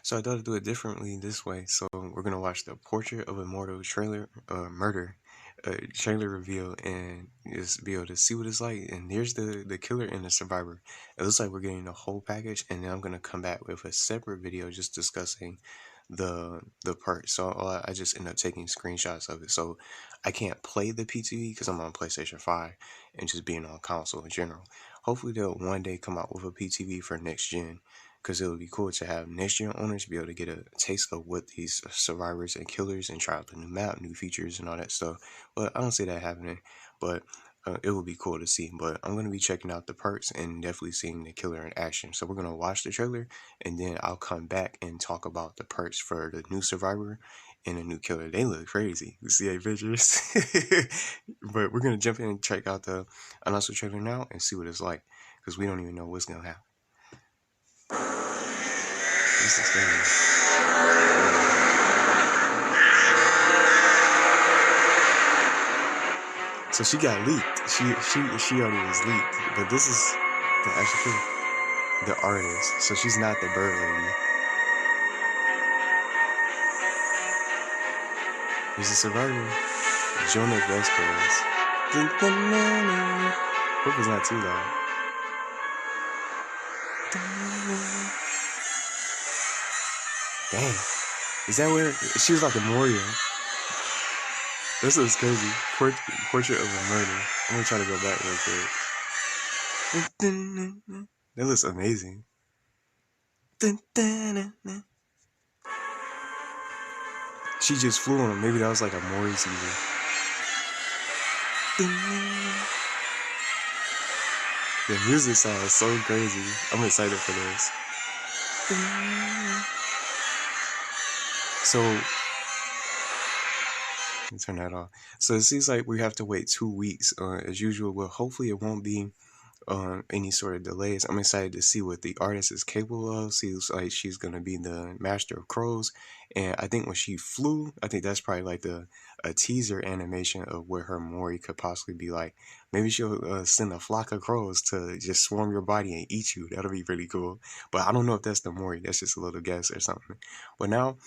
So I thought I'd do it differently this way. So we're gonna watch the Portrait of a Mortal trailer, murder, trailer reveal, and just be able to see what it's like. And here's the killer and the survivor. It looks like we're getting the whole package, and then I'm gonna come back with a separate video just discussing the part. So I just end up taking screenshots of it. So I can't play the PTB because I'm on PlayStation 5 and just being on console in general. Hopefully they'll one day come out with a PTB for next gen, because it would be cool to have next gen owners be able to get a taste of what these survivors and killers and try out the new map, new features, and all that stuff. But I don't see that happening. But it would be cool to see. But I'm going to be checking out the perks and definitely seeing the killer in action. So we're going to watch the trailer, and then I'll come back and talk about the perks for the new survivor and the new killer. They look crazy. You see their pictures? But we're going to jump in and check out the announced trailer now and see what it's like, because we don't even know what's going to happen. This is scary. So she got leaked. She already was leaked. But this is the actual killer, the artist. So she's not the bird lady. There's a survivor, Jonah Vasquez. Hope it's not too loud. Dang. Is that where she was like a warrior? This looks crazy. Portrait of a Murder. I'm gonna try to go back real quick. That looks amazing. She just flew on him. Maybe that was like a Maury season. The music sounds so crazy. I'm excited for this. So, let me turn that off. So it seems like we have to wait 2 weeks as usual, but hopefully it won't be any sort of delays. I'm excited to see what the artist is capable of. Seems like she's gonna be the master of crows, and I think when she flew, I think that's probably like a teaser animation of what her Mori could possibly be like. Maybe she'll send a flock of crows to just swarm your body and eat you. That'll be pretty cool. But I don't know if that's the Mori. That's just a little guess or something. But now,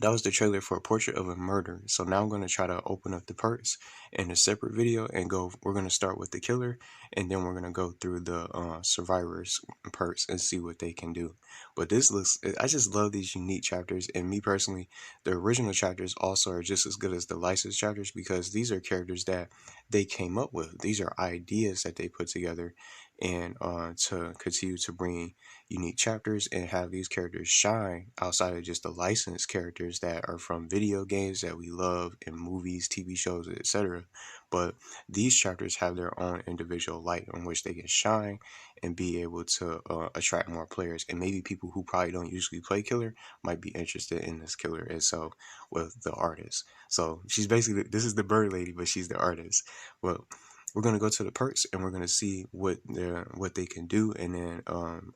that was the trailer for Portrait of a Murder. So now I'm going to try to open up the perks in a separate video and go. We're going to start with the killer, and then we're going to go through the survivors perks and see what they can do. But this looks, I just love these unique chapters. And me personally, the original chapters also are just as good as the licensed chapters, because these are characters that they came up with. These are ideas that they put together, and to continue to bring unique chapters and have these characters shine outside of just the licensed characters that are from video games that we love, in movies, TV shows, etc. But these chapters have their own individual light in which they can shine and be able to attract more players, and maybe people who probably don't usually play killer might be interested in this killer itself with the artist. So she's basically, this is the bird lady, but she's the artist. Well, we're going to go to the perks and we're going to see what they can do, and then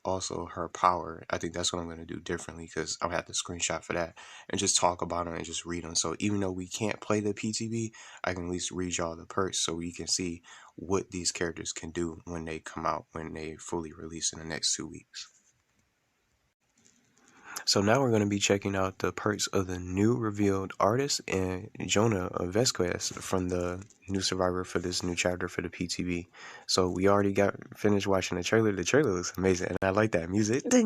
also her power. I think that's what I'm going to do differently, because I'll have to screenshot for that and just talk about them and just read them. So even though we can't play the PTB, I can at least read y'all the perks so we can see what these characters can do when they come out, when they fully release in the next 2 weeks. So now we're going to be checking out the perks of the new revealed artist and Jonah Vasquez from the new survivor for this new chapter for the PTB. So we already got finished watching the trailer. The trailer looks amazing, and I like that music. But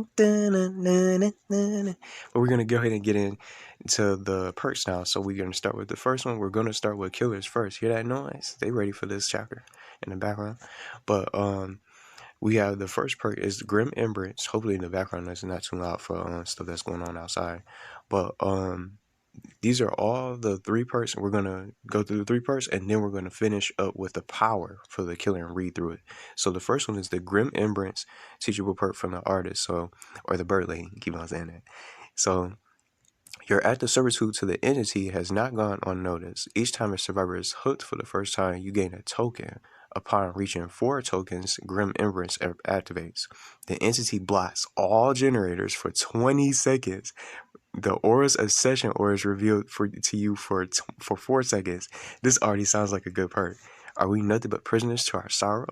we're going to go ahead and get into the perks now. So we're going to start with the first one. We're going to start with killers first. Hear that noise? They ready for this chapter in the background. But we have the first perk is Grim Imprints. Hopefully in the background it's not too loud for stuff that's going on outside. But these are all the 3 perks. We're going to go through the 3 perks, and then we're going to finish up with the power for the killer and read through it. So the first one is the Grim Imprints teachable perk from the artist, or the bird lady. Keep on saying that. So your active servitude to the entity has not gone unnoticed. Each time a survivor is hooked for the first time, you gain a token. Upon reaching 4 tokens, Grim Imprints activates. The entity blocks all generators for 20 seconds. The aura's obsession aura is revealed to you for 4 seconds. This already sounds like a good perk. Are we nothing but prisoners to our sorrow?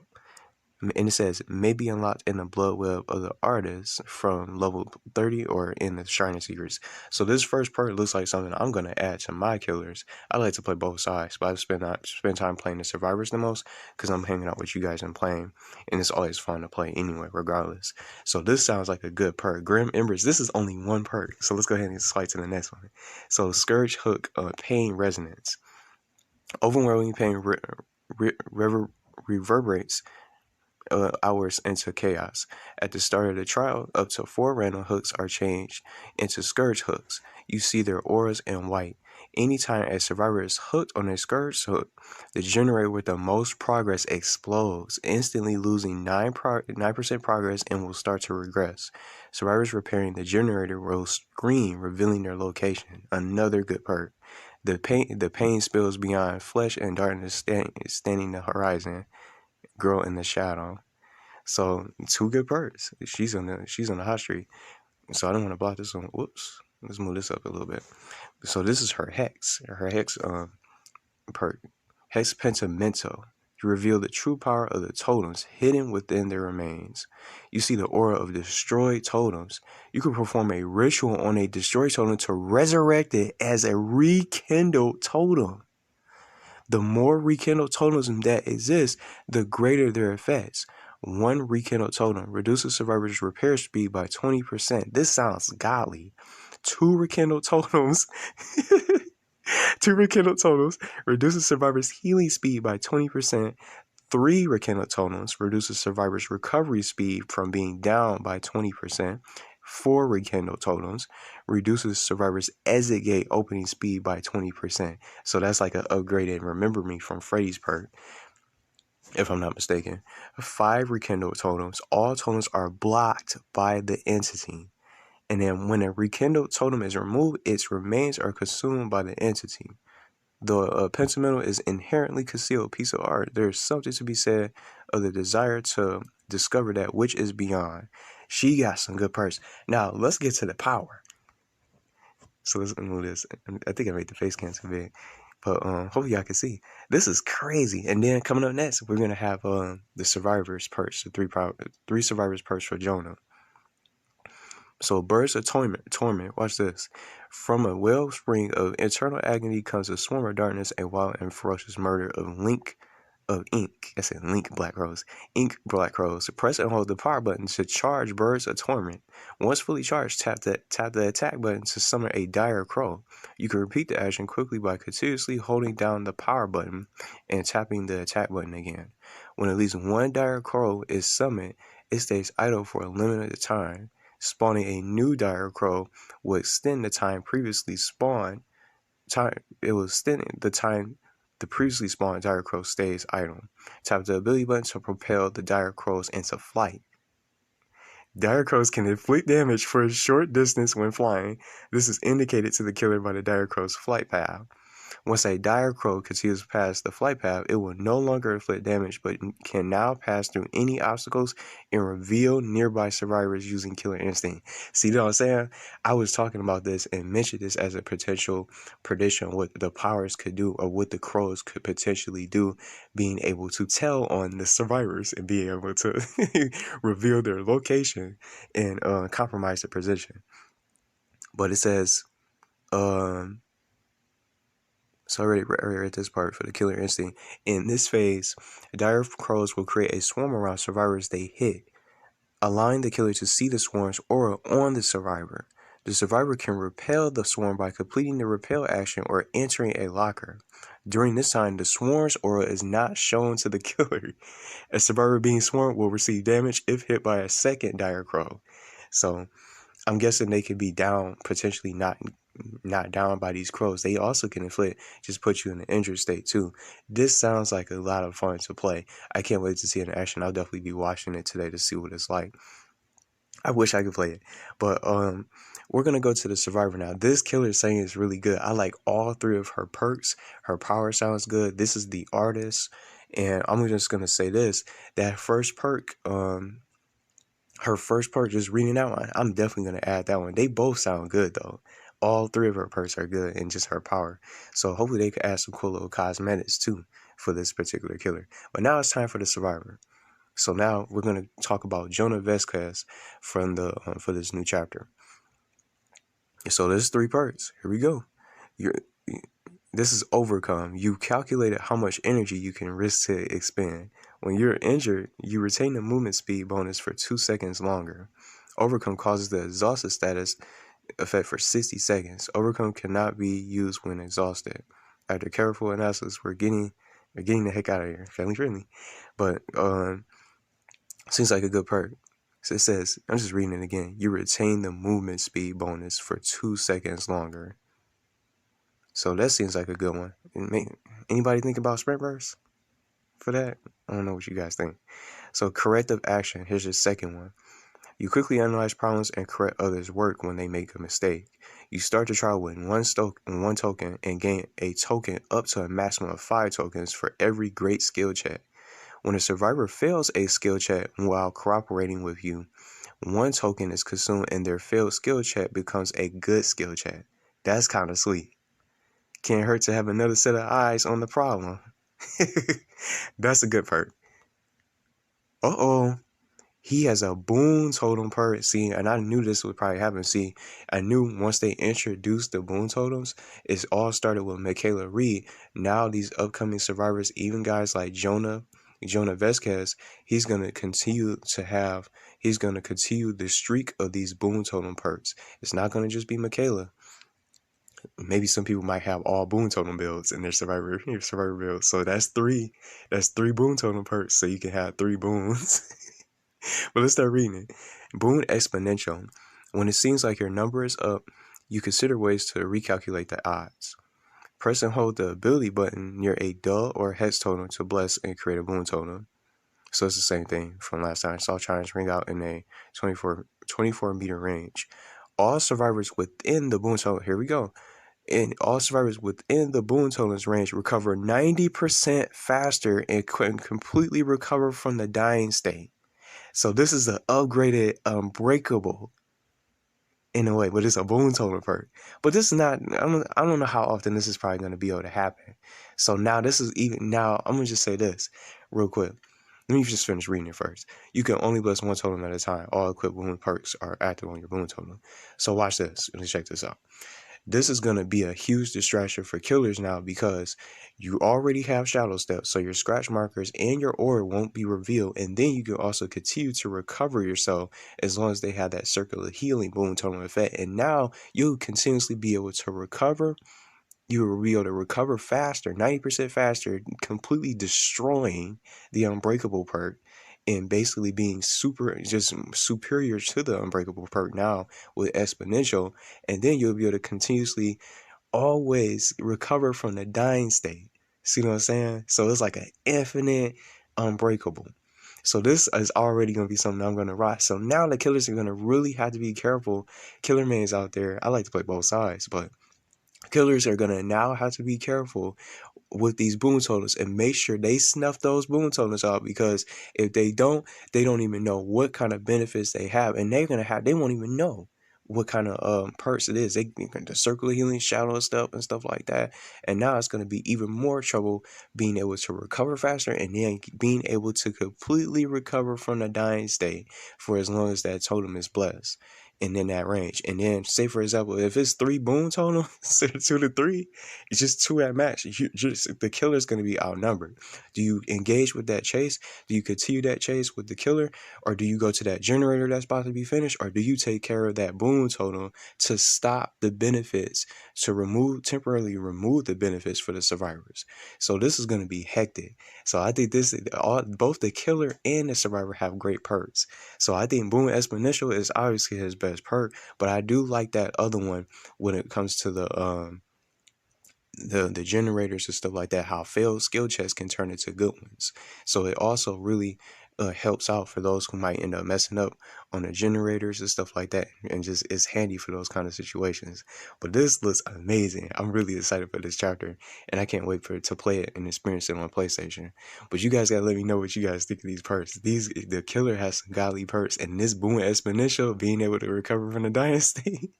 and it says may be unlocked in the blood web of the artist from level 30 or in the Shrine of Secrets. So this first perk looks like something I'm gonna add to my killers. I like to play both sides, but I spend time playing the survivors the most because I'm hanging out with you guys and playing, and it's always fun to play anyway, regardless. So this sounds like a good perk. Grim Imprints. This is only one perk, so let's go ahead and slide to the next one. So Scourge Hook, Pain Resonance. Overwhelming pain reverberates hours into chaos. At the start of the trial, up to 4 random hooks are changed into Scourge hooks. You see their auras in white. Anytime a survivor is hooked on a Scourge hook, the generator with the most progress explodes, instantly losing 9% progress and will start to regress. Survivors repairing the generator will scream, revealing their location. Another good perk. The pain spills beyond flesh and darkness standing the horizon. Girl in the shadow. So 2 good perks. She's on the hot streak. So I don't want to block this one. Whoops. Let's move this up a little bit. So this is her hex. Her hex perk. Hex Pentamento. You reveal the true power of the totems hidden within their remains. You see the aura of destroyed totems. You can perform a ritual on a destroyed totem to resurrect it as a rekindled totem. The more rekindled totems that exist, the greater their effects. 1 rekindled totem reduces survivors' repair speed by 20%. This sounds godly. 2 rekindled totems 2 rekindled totems reduces survivors' healing speed by 20%. 3 rekindled totems reduces survivors' recovery speed from being down by 20%. 4 rekindled totems reduces survivors' exit gate opening speed by 20%. So that's like an upgraded Remember Me from Freddy's perk, if I'm not mistaken. 5 rekindled totems. All totems are blocked by the entity. And then when a rekindled totem is removed, its remains are consumed by the entity. The Pentamento is inherently concealed piece of art. There's something to be said of the desire to discover that which is beyond. She got some good perks. Now, let's get to the power. So let's move this. I think I made the face cam too big. But hopefully y'all can see. This is crazy. And then coming up next, we're going to have the Survivor's perks. The 3 Survivor's perks for Jonah. So Birds of Torment, watch this. From a wellspring of eternal agony comes a swarm of darkness, a wild and ferocious murder of ink. I said Link Black Rose. Ink Black Rose. Press and hold the power button to charge Birds of Torment. Once fully charged, tap the attack button to summon a dire crow. You can repeat the action quickly by continuously holding down the power button and tapping the attack button again. When at least 1 dire crow is summoned, it stays idle for a limited time. Spawning a new dire crow will extend the time previously spawned. It will extend the time the previously spawned dire crow stays idle. Tap the ability button to propel the dire crows into flight. Dire crows can inflict damage for a short distance when flying. This is indicated to the killer by the dire crow's flight path. Once a dire crow continues past the flight path, it will no longer inflict damage, but can now pass through any obstacles and reveal nearby survivors using Killer Instinct. See what I'm saying? I was talking about this and mentioned this as a potential prediction, what the powers could do or what the crows could potentially do, being able to tell on the survivors and being able to reveal their location and compromise the position. But it says, so I already read this part for the Killer Instinct. In this phase, dire crows will create a swarm around survivors they hit, allowing the killer to see the swarm's aura on the survivor. The survivor can repel the swarm by completing the repel action or entering a locker. During this time, the swarm's aura is not shown to the killer. A survivor being swarmed will receive damage if hit by a second dire crow. So I'm guessing they could be down, potentially not down by these crows. They also can inflict, just put you in an injured state too. This sounds like a lot of fun to play. I can't wait to see it in action. I'll definitely be watching it today to see what it's like. I wish I could play it. But we're going to go to the survivor now. This Killer Saying is really good. I like all 3 of her perks. Her power sounds good. This is the artist. And I'm just going to say this. That first perk, her first perk, just reading that one, I'm definitely going to add that one. They both sound good though. All 3 of her perks are good and just her power. So hopefully they could add some cool little cosmetics too for this particular killer. But now it's time for the survivor. So now we're going to talk about Jonah Vasquez from the for this new chapter. So there's 3 parts. Here we go. You're, this is overcome. You calculated how much energy you can risk to expend. When you're injured, you retain the movement speed bonus for 2 seconds longer. Overcome causes the exhausted status effect for 60 seconds. Overcome cannot be used when exhausted. After careful analysis, we're getting the heck out of here. Family friendly. But seems like a good perk. So it says, I'm just reading it again. You retain the movement speed bonus for 2 seconds longer. So that seems like a good one. Anybody think about sprint burst for that? I don't know what you guys think. So corrective action. Here's your second one. You quickly analyze problems and correct others' work when they make a mistake. You start the trial with one token and gain a token up to a maximum of 5 tokens for every great skill check. When a survivor fails a skill check while cooperating with you, 1 token is consumed and their failed skill check becomes a good skill check. That's kind of sweet. Can't hurt to have another set of eyes on the problem. That's a good perk. Uh-oh. He has a boon totem perk. See, and I knew this would probably happen. See, I knew once they introduced the boon totems, it all started with Michaela Reed. Now these upcoming survivors, even guys like Jonah Vasquez, he's going to continue the streak of these boon totem perks. It's not going to just be Michaela. Maybe some people might have all boon totem builds in their survivor build. So that's 3 boon totem perks. So you can have 3 boons. But let's start reading it. Boon exponential. When it seems like your number is up, you consider ways to recalculate the odds. Press and hold the ability button near a dull or hex totem to bless and create a boon totem. So it's the same thing from last time. Saw triangles ring out in a 24 meter range. All survivors within the boon totem, here we go. And all survivors within the boon totem's range recover 90% faster and completely recover from the dying state. So this is the upgraded Unbreakable in a way, but it's a boon totem perk. But this is not, I don't know how often this is probably going to be able to happen. So now I'm going to just say this real quick. Let me just finish reading it first. You can only bless 1 totem at a time. All equipped boon perks are active on your boon totem. So watch this. Let's check this out. This is going to be a huge distraction for killers now because you already have shadow steps, so your scratch markers and your aura won't be revealed, and then you can also continue to recover yourself as long as they have that circular healing boon totem effect. And now you'll continuously be able to recover. You will be able to recover faster, 90% faster, completely destroying the Unbreakable perk and basically being superior to the Unbreakable perk now with exponential. And then you'll be able to continuously always recover from the dying state. See what I'm saying? So it's like an infinite Unbreakable. So this is already going to be something I'm going to rock. So now the killers are going to really have to be careful. Killer mans out there, I like to play both sides, but killers are going to now have to be careful with these boon totems and make sure they snuff those boon totems out, because if they don't even know what kind of benefits they have, and they won't even know what kind of perks it is. They the circular healing, shadow stuff and stuff like that. And now it's going to be even more trouble being able to recover faster and then being able to completely recover from the dying state for as long as that totem is blessed and in that range. And then say for example, if it's 3 boon totems instead of 2 to 3, it's just 2 at max. The killer is going to be outnumbered. Do you engage with that chase? Do you continue that chase with the killer? Or do you go to that generator that's about to be finished? Or do you take care of that boon totem to stop the benefits, to temporarily remove the benefits for the survivors? So this is going to be hectic. So I think both the killer and the survivor have great perks. So I think boon exponential is obviously his best perk, but I do like that other one when it comes to the generators and stuff like that, how failed skill checks can turn into good ones. So it also really helps out for those who might end up messing up on the generators and stuff like that, and just it's handy for those kind of situations. But this looks amazing. I'm really excited for this chapter, and I can't wait for to play it and experience it on PlayStation. But you guys gotta let me know what you guys think of these perks. The killer has some godly perks, and this boom exponential, being able to recover from the diamond state,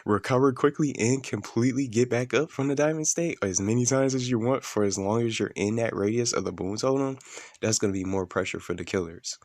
recover quickly and completely get back up from the diamond state as many times as you want for as long as you're in that radius of the boom totem. That's gonna be more pressure for the killers.